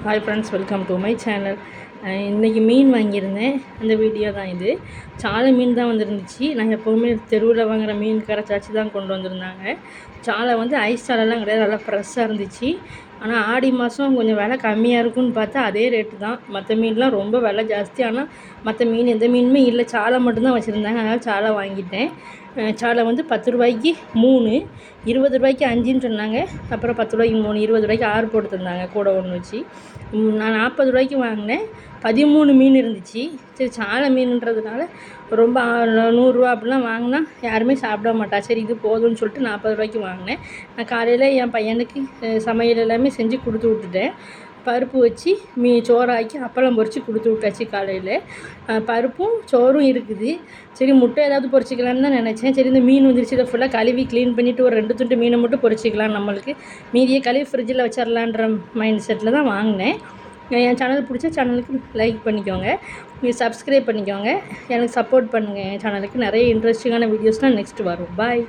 Hi friends, welcome to my channel. இன்றைக்கி மீன் வாங்கியிருந்தேன். அந்த வீடியோ தான் இது. சாலை மீன் தான் வந்துருந்துச்சு. நான் எப்போவுமே தெருவில் வாங்குகிற மீன் கரைச்சாச்சு தான் கொண்டு வந்திருந்தாங்க. சாலை வந்து ஐஸ் சாலைலாம் கிடையாது, நல்லா ஃப்ரெஷ்ஷாக இருந்துச்சு. ஆனால் ஆடி மாதம் கொஞ்சம் விலை கம்மியாக இருக்குன்னு பார்த்தா அதே ரேட்டு தான். மற்ற மீன்லாம் ரொம்ப விலை ஜாஸ்தி. ஆனால் மற்ற மீன் எந்த மீனுமே இல்லை, சாலை மட்டும்தான் வச்சுருந்தாங்க. அதனால் சாலை வாங்கிட்டேன். சாலை வந்து 10 ரூபாய்க்கு 3, 20 ரூபாய்க்கு 5ன்னு சொன்னாங்க. அப்புறம் 10 ரூபாய்க்கு 3, 20 ரூபாய்க்கு 6 போட்டு தந்தாங்க கூட ஒன்று வச்சு. நான் 40 ரூபாய்க்கு வாங்கினேன். 13 மீன் இருந்துச்சு. சரி, சாலை மீனுன்றதுனால ரொம்ப 100 ரூபா அப்படிலாம் வாங்கினா யாருமே சாப்பிட மாட்டா. சரி, இது போதும்னு சொல்லிட்டு 40 ரூபாய்க்கு வாங்கினேன். நான் காலையில் என் பையனுக்கு சமையல் எல்லாமே செஞ்சு கொடுத்து விட்டுட்டேன். பருப்பு வச்சு சோறாக்கி அப்பளம் பொரித்து கொடுத்து விட்டாச்சு காலையில். பருப்பும் சோறும் இருக்குது. சரி, முட்டை ஏதாவது பொரிச்சிக்கலான்னு தான் நினச்சேன். சரி, இந்த மீன் வந்துருச்சு, இதை ஃபுல்லாக கழுவி க்ளீன் பண்ணிவிட்டு ஒரு 2 துண்டு மீனை மட்டும் பொரிச்சிக்கலாம், நம்மளுக்கு மீதியை கழுவி ஃப்ரிட்ஜில் வச்சிடலான்ற மைண்ட் செட்டில் தான் வாங்கினேன். என் சேனல் பிடிச்ச சேனலுக்கு லைக் பண்ணிக்கோங்க, சப்ஸ்கிரைப் பண்ணிக்கோங்க, எனக்கு சப்போர்ட் பண்ணுங்கள். என் சேனலுக்கு நிறைய இன்ட்ரெஸ்டிங்கான வீடியோஸ்லாம் நெக்ஸ்ட் வரும். பாய்.